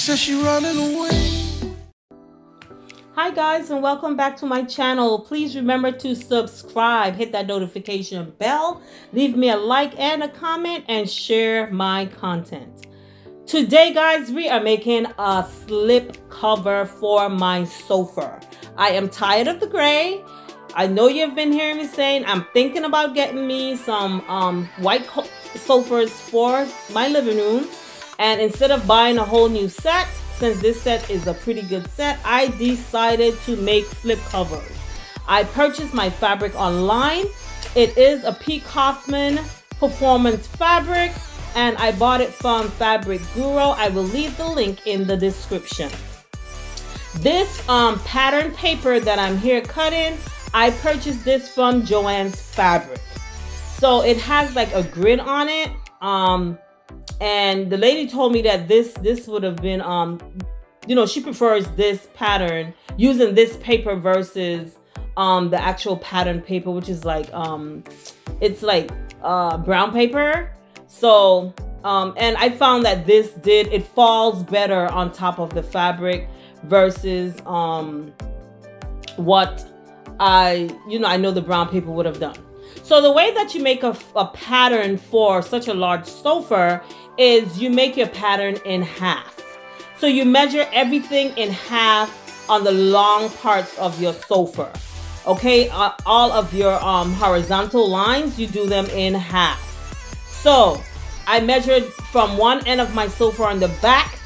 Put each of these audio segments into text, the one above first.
says she running away. Hi guys, and welcome back to my channel. Please remember to subscribe, hit that notification bell, leave me a like and a comment, and share my content. Today guys, we are making a slip cover for my sofa. I am tired of the gray. I know you've been hearing me saying I'm thinking about getting me some white sofas for my living room, and instead of buying a whole new set, since this set is a pretty good set, I decided to make slip covers. I purchased my fabric online. It is a P. Kaufman performance fabric, and I bought it from Fabric Guru. I will leave the link in the description. This pattern paper that I'm here cutting, I purchased this from Joann's Fabric. So it has like a grid on it. And the lady told me that this would have been, you know, she prefers this pattern, using this paper versus the actual pattern paper, which is like, it's like brown paper. So, and I found that it falls better on top of the fabric versus what I know the brown paper would have done. So the way that you make a pattern for such a large sofa is you make your pattern in half. So you measure everything in half on the long parts of your sofa. Okay, all of your horizontal lines, you do them in half. So I measured from one end of my sofa on the back,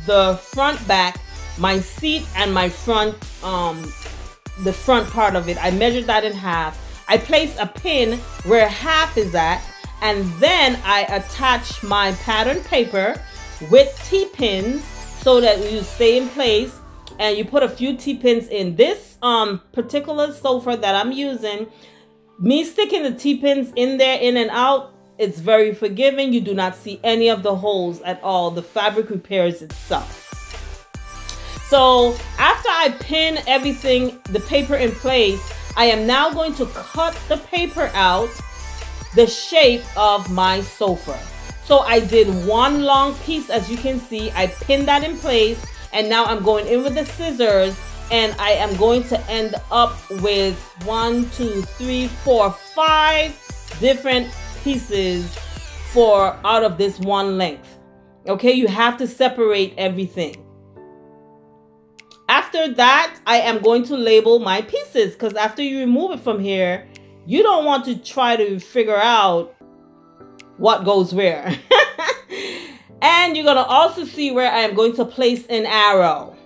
the front back, my seat, and my front, the front part of it. I measured that in half. I place a pin where half is at, and then I attach my pattern paper with T-pins so that you stay in place, and you put a few T-pins in this particular sofa that I'm using. Me sticking the T-pins in there, in and out, it's very forgiving. You do not see any of the holes at all. The fabric repairs itself. So after I pin everything, the paper in place, I am now going to cut the paper out the shape of my sofa. So I did one long piece, as you can see. I pinned that in place, and now I'm going in with the scissors, and I am going to end up with 1, 2, 3, 4, 5 different pieces out of this one length. Okay, you have to separate everything. After that, I am going to label my pieces, because after you remove it from here, you don't want to try to figure out what goes where. And you're going to also see where I am going to place an arrow.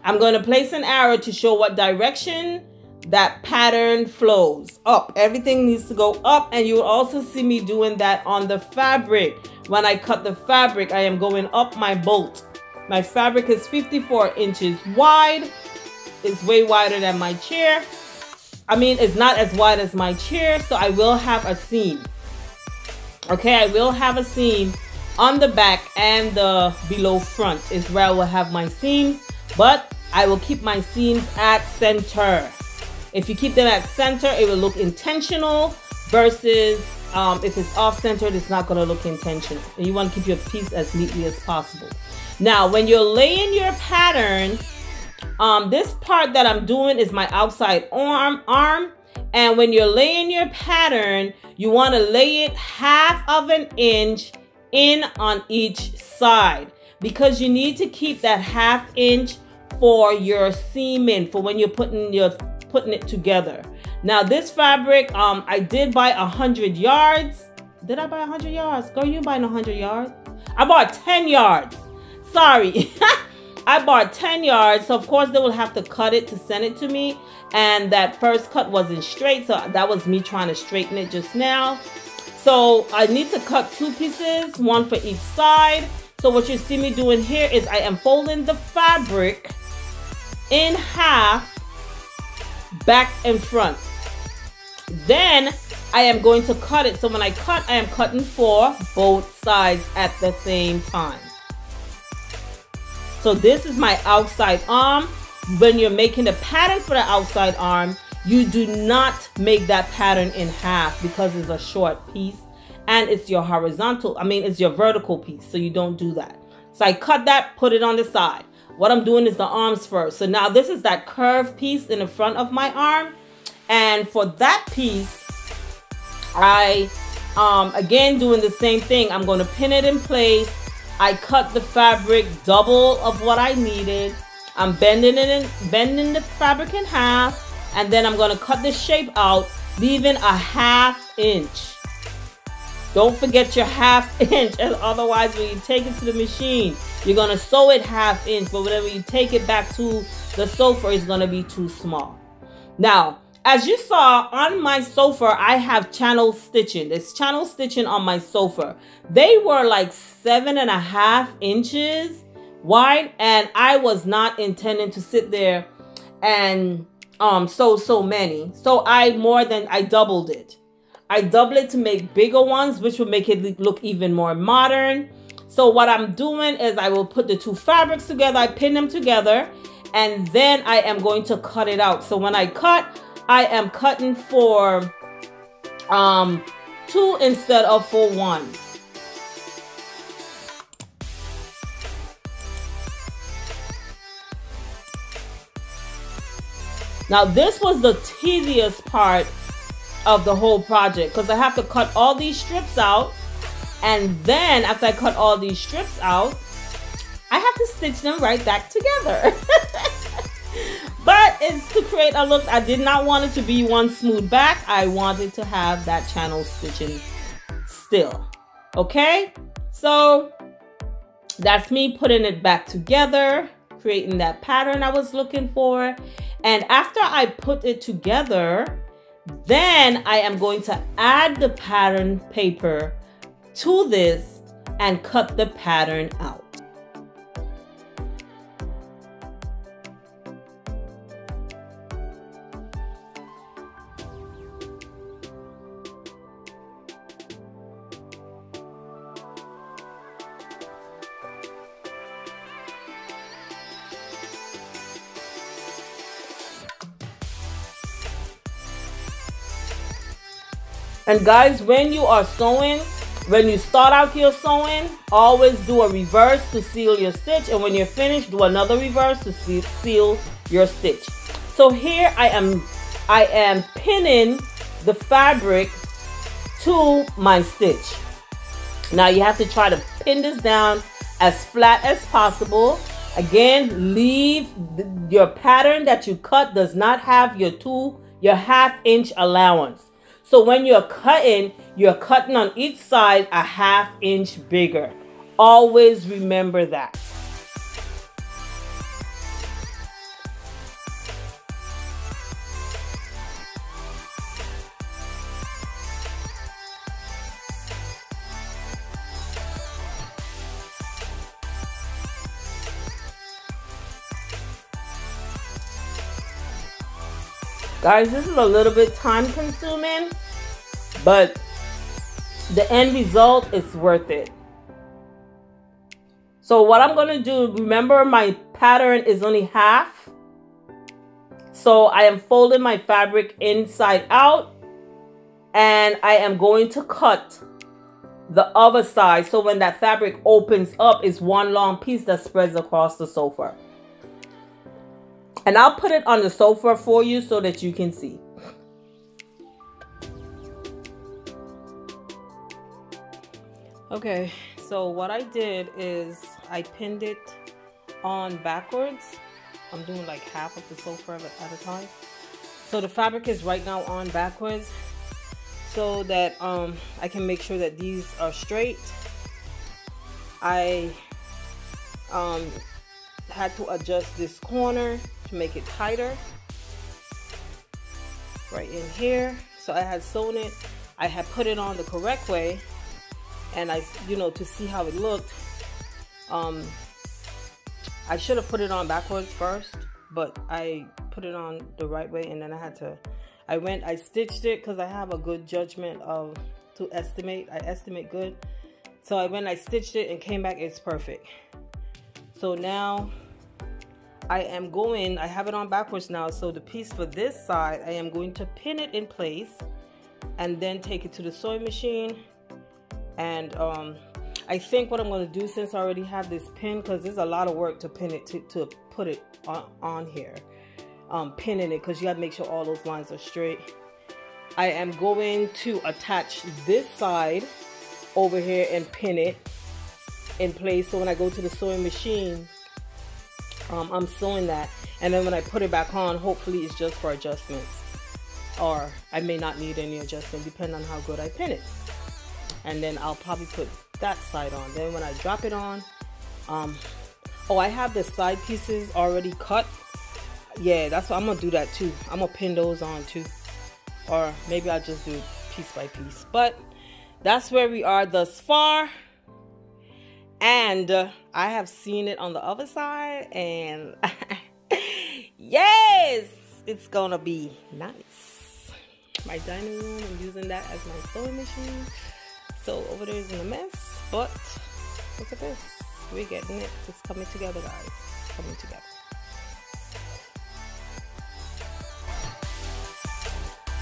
I'm going to place an arrow to show what direction that pattern flows. Up. Everything needs to go up, and you will also see me doing that on the fabric. When I cut the fabric, I am going up my bolt. My fabric is 54 inches wide. It's way wider than my chair. I mean, it's not as wide as my chair, so I will have a seam. Okay, I will have a seam on the back, and the below front is where I will have my seams, but I will keep my seams at center. If you keep them at center, it will look intentional, versus if it's off-centered, it's not going to look intentional. And you want to keep your piece as neatly as possible. Now, when you're laying your pattern, this part that I'm doing is my outside arm. And when you're laying your pattern, you want to lay it half of an inch in on each side, because you need to keep that half inch for your seaming, for when you're putting it together. Now, this fabric, I did buy 100 yards. Did I buy 100 yards? Girl, you buying 100 yards? I bought 10 yards. Sorry. I bought 10 yards, so of course they will have to cut it to send it to me, and that first cut wasn't straight, so that was me trying to straighten it just now. So I need to cut 2 pieces, one for each side. So what you see me doing here is I am folding the fabric in half, back and front. Then I am going to cut it. So when I cut, I am cutting for both sides at the same time. So this is my outside arm. When you're making the pattern for the outside arm, you do not make that pattern in half, because it's a short piece and it's your horizontal, it's your vertical piece. So you don't do that. So I cut that, put it on the side. What I'm doing is the arms first. So now this is that curved piece in the front of my arm. And for that piece, I, again, doing the same thing. I'm going to pin it in place. I cut the fabric double of what I needed. I'm bending the fabric in half. And then I'm going to cut the shape out, leaving a 1/2 inch. Don't forget your 1/2 inch, and otherwise when you take it to the machine, you're going to sew it 1/2 inch, but whenever you take it back to the sofa, it's going to be too small. Now, as you saw on my sofa, I have channel stitching. There's channel stitching on my sofa. They were like 7.5 inches wide, and I was not intending to sit there and sew so many. So I doubled it. I doubled it to make bigger ones, which will make it look even more modern. So what I'm doing is I will put the two fabrics together, I pin them together, and then I am going to cut it out. So when I cut, I am cutting for 2 instead of for 1. Now this was the tedious part of the whole project, because I have to cut all these strips out, and then after I cut all these strips out, I have to stitch them right back together. But it's to create a look. I did not want it to be one smooth back. I wanted to have that channel stitching still. Okay, so that's me putting it back together, creating that pattern I was looking for. And after I put it together, then I am going to add the pattern paper to this and cut the pattern out. And guys, when you are sewing, when you start out your sewing, always do a reverse to seal your stitch. And when you're finished, do another reverse to seal your stitch. So here I am pinning the fabric to my stitch. Now you have to try to pin this down as flat as possible. Again, leave your pattern that you cut does not have your 1/2 inch allowance. So when you're cutting on each side a 1/2 inch bigger. Always remember that. Guys, this is a little bit time consuming, but the end result is worth it. So what I'm going to do, remember my pattern is only half. So I am folding my fabric inside out, and I am going to cut the other side. So when that fabric opens up, it's one long piece that spreads across the sofa. And I'll put it on the sofa for you so that you can see. Okay, so what I did is I pinned it on backwards. I'm doing like half of the sofa at a time. So the fabric is right now on backwards so that I can make sure that these are straight. I had to adjust this corner to make it tighter right in here. So I had sewn it, I had put it on the correct way, and I, to see how it looked, I should have put it on backwards first, but I put it on the right way, and then I stitched it because I have a good judgment to estimate. I estimate good. So I stitched it and came back, it's perfect. So now I have it on backwards now. So the piece for this side, I am going to pin it in place and then take it to the sewing machine. And I think what I'm going to do, since I already have this pin, because there's a lot of work to pin it, to put it on here, pinning it, because you got to make sure all those lines are straight. I am going to attach this side over here and pin it in place, so when I go to the sewing machine, I'm sewing that, and then when I put it back on, hopefully it's just for adjustments, or I may not need any adjustment depending on how good I pin it. And then I'll probably put that side on. Then when I drop it on, oh, I have the side pieces already cut. Yeah, that's what I'm gonna do, that too. I'm gonna pin those on too, or maybe I'll just do it piece by piece. But that's where we are thus far. And I have seen it on the other side, and yes, it's gonna be nice. My dining room, I'm using that as my sewing machine. So over there is in a mess, but look at this. We're getting it. It's coming together, guys. It's coming together.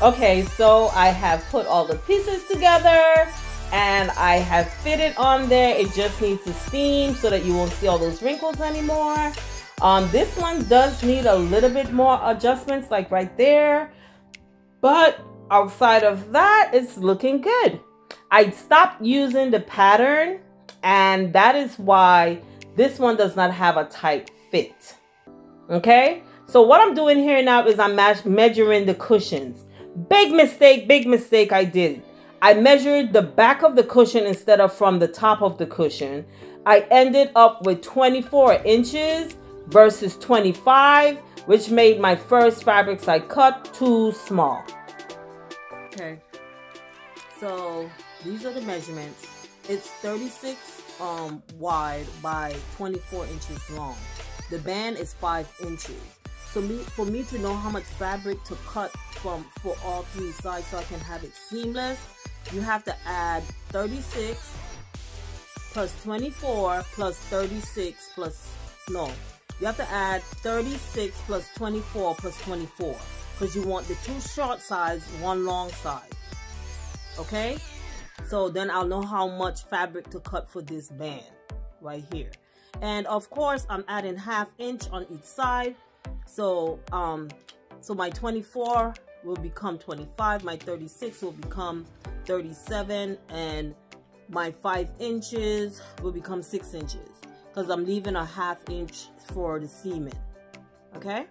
Okay, so I have put all the pieces together, and I have fitted on there. It just needs to steam so that you won't see all those wrinkles anymore. This one does need a little bit more adjustments, like right there, but outside of that, it's looking good. I stopped using the pattern, and that is why this one does not have a tight fit. Okay, so what I'm doing here now is I'm measuring the cushions. Big mistake I did. I measured the back of the cushion instead of from the top of the cushion. I ended up with 24 inches versus 25, which made my first fabrics I cut too small. Okay, so these are the measurements. It's 36 wide by 24 inches long. The band is 5 inches. So for me to know how much fabric to cut for all three sides so I can have it seamless, you have to add 36 plus 24 plus 36 plus, no, you have to add 36 plus 24 plus 24, because you want the two short sides, one long side. Okay, so then I'll know how much fabric to cut for this band right here. And of course I'm adding ½ inch on each side, so so my 24 will become 25, my 36 will become 37, and my 5 inches will become 6 inches, because I'm leaving a ½ inch for the seaming. Okay,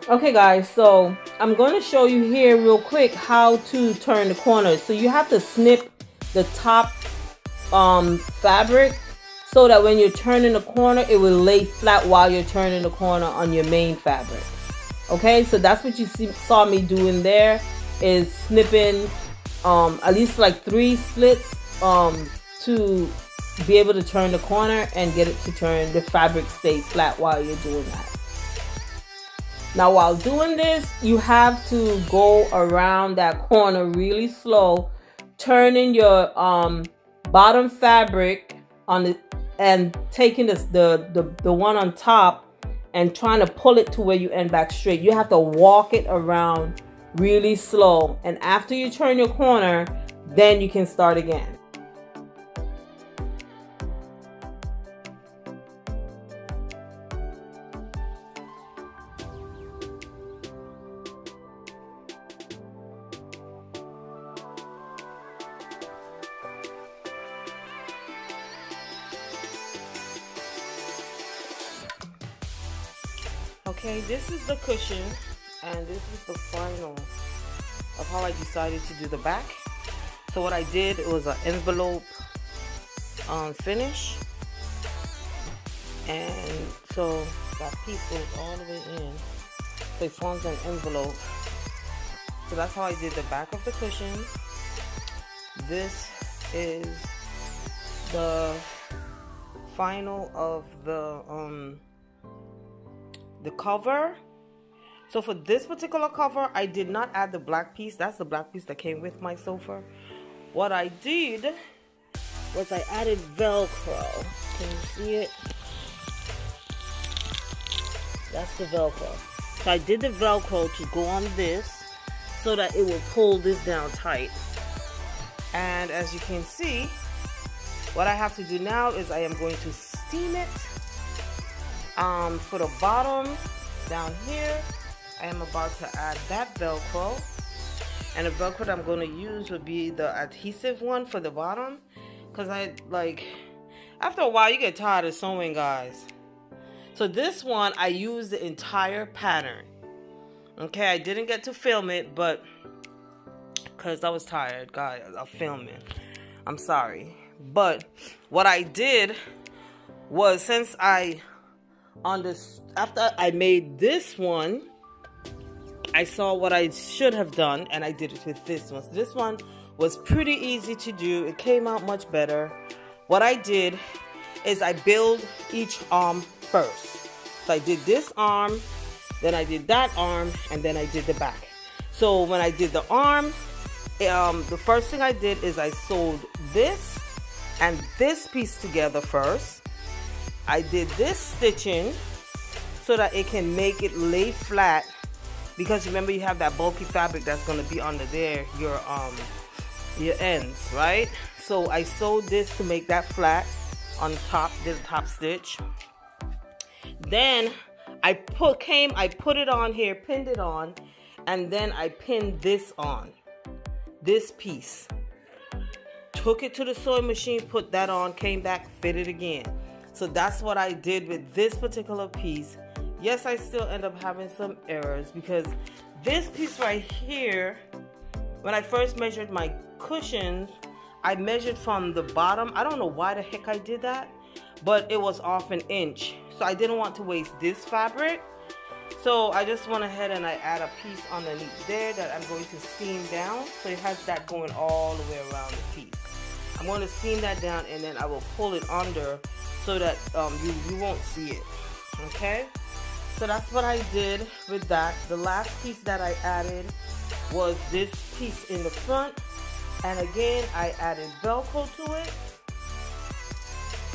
Okay guys, so I'm going to show you here real quick how to turn the corners. So you have to snip the top fabric so that when you're turning the corner, it will lay flat while you're turning the corner on your main fabric. Okay, so that's what you saw me doing there, is snipping at least like 3 slits to be able to turn the corner and get it to turn the fabric stay flat while you're doing that. Now while doing this, you have to go around that corner really slow, turning your bottom fabric on the and taking the one on top and trying to pull it to where you end back straight. You have to walk it around really slow, and after you turn your corner, then you can start again. Okay, this is the cushion, and this is the final of how I decided to do the back. So what I did was an envelope finish, and so that piece goes all the way in, so it forms an envelope. So that's how I did the back of the cushion. This is the final of the cover. So for this particular cover, I did not add the black piece. That's the black piece that came with my sofa. What I did was I added Velcro. Can you see it? That's the Velcro. So I did the Velcro to go on this so that it will pull this down tight. And as you can see, what I have to do now is I am going to steam it. For the bottom down here, I am about to add that Velcro, and the Velcro that I'm going to use will be the adhesive one for the bottom, because after a while you get tired of sewing, guys. So this one I used the entire pattern. Okay, I didn't get to film it, but because I was tired, guys, of filming. I'm sorry. But what I did was, since after I made this one, I saw what I should have done, and I did it with this one. So this one was pretty easy to do. It came out much better. What I did is I build each arm first. So I did this arm, then I did that arm, and then I did the back. So when I did the arm, the first thing I did is I sewed this and this piece together first. I did this stitching so that it can make it lay flat, because remember you have that bulky fabric that's going to be under there, your ends, right? So I sewed this to make that flat on top, did a top stitch. Then I put it on here, pinned it on, and then I pinned this on, this piece. Took it to the sewing machine, put that on, came back, fit it again. So that's what I did with this particular piece. Yes, I still end up having some errors, because this piece right here, when I first measured my cushions, I measured from the bottom. I don't know why the heck I did that, but it was off an inch. So I didn't want to waste this fabric. So I just went ahead and I add a piece underneath there that I'm going to steam down. So it has that going all the way around the piece. I'm going to steam that down, and then I will pull it under so that you won't see it. Okay, so that's what I did with that. The last piece that I added was this piece in the front, and again I added Velcro to it.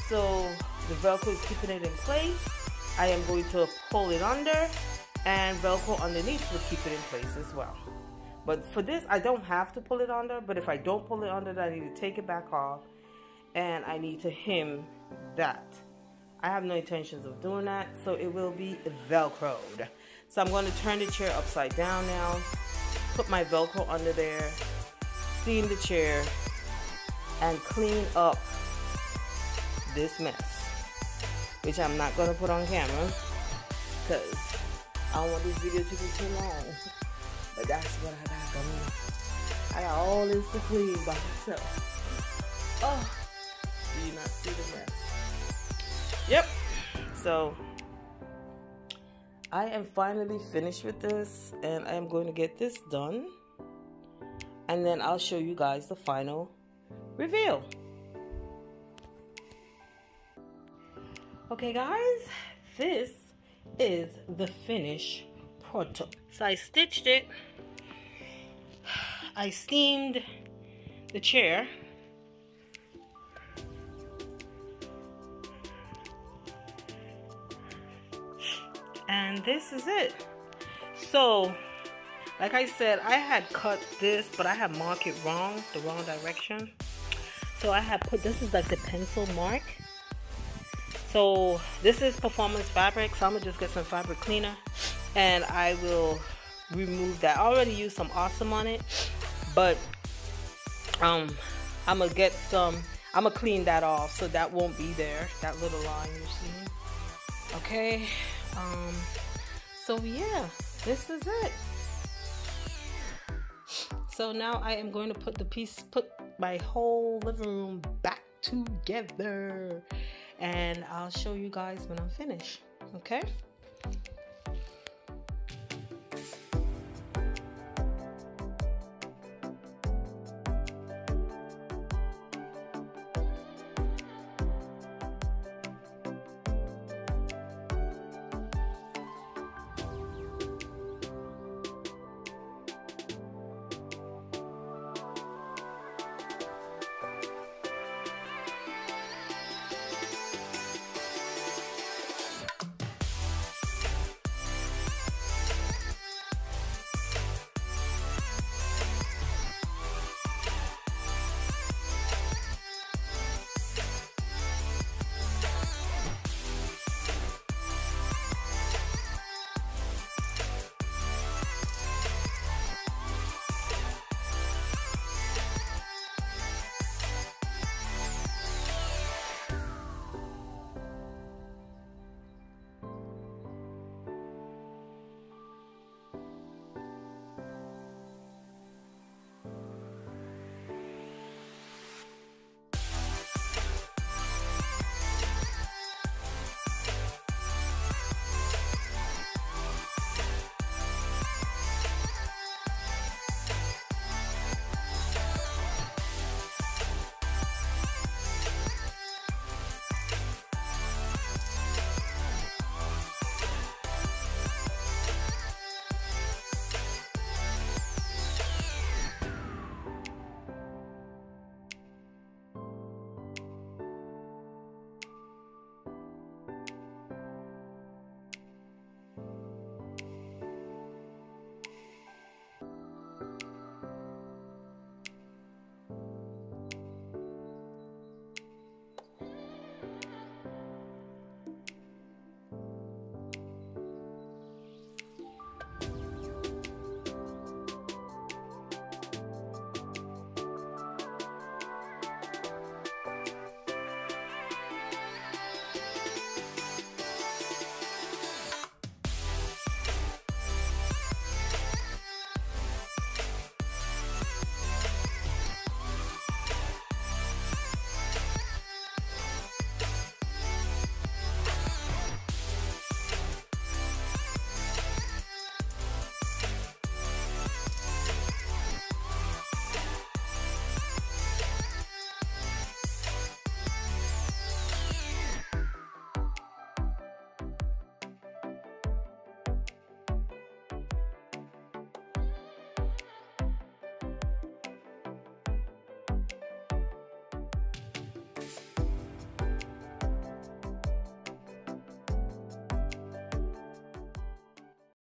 So the Velcro is keeping it in place. I am going to pull it under, and Velcro underneath will keep it in place as well. But for this, I don't have to pull it under, but if I don't pull it under, then I need to take it back off, and I need to hem that. I have no intentions of doing that, so it will be Velcroed. So I'm going to turn the chair upside down now, put my Velcro under there, steam the chair, and clean up this mess, which I'm not going to put on camera because I don't want this video to be too long, but that's what I got going on. I got all this to clean by myself. Oh, do you not see the mess? Yep. So I am finally finished with this, and I am going to get this done, and then I'll show you guys the final reveal. Okay guys, this is the finished product. So I stitched it, I steamed the chair, and this is it. So like I said, I had cut this, but I had marked it wrong, the wrong direction. So I had put, this is like the pencil mark. So this is performance fabric, so I'm gonna just get some fabric cleaner and I will remove that. I already used some Awesome on it, but I'm gonna get some, I'm gonna clean that off so that won't be there, that little line you're seeing. Okay, so yeah, this is it. So now I am going to put my whole living room back together, and I'll show you guys when I'm finished. Okay.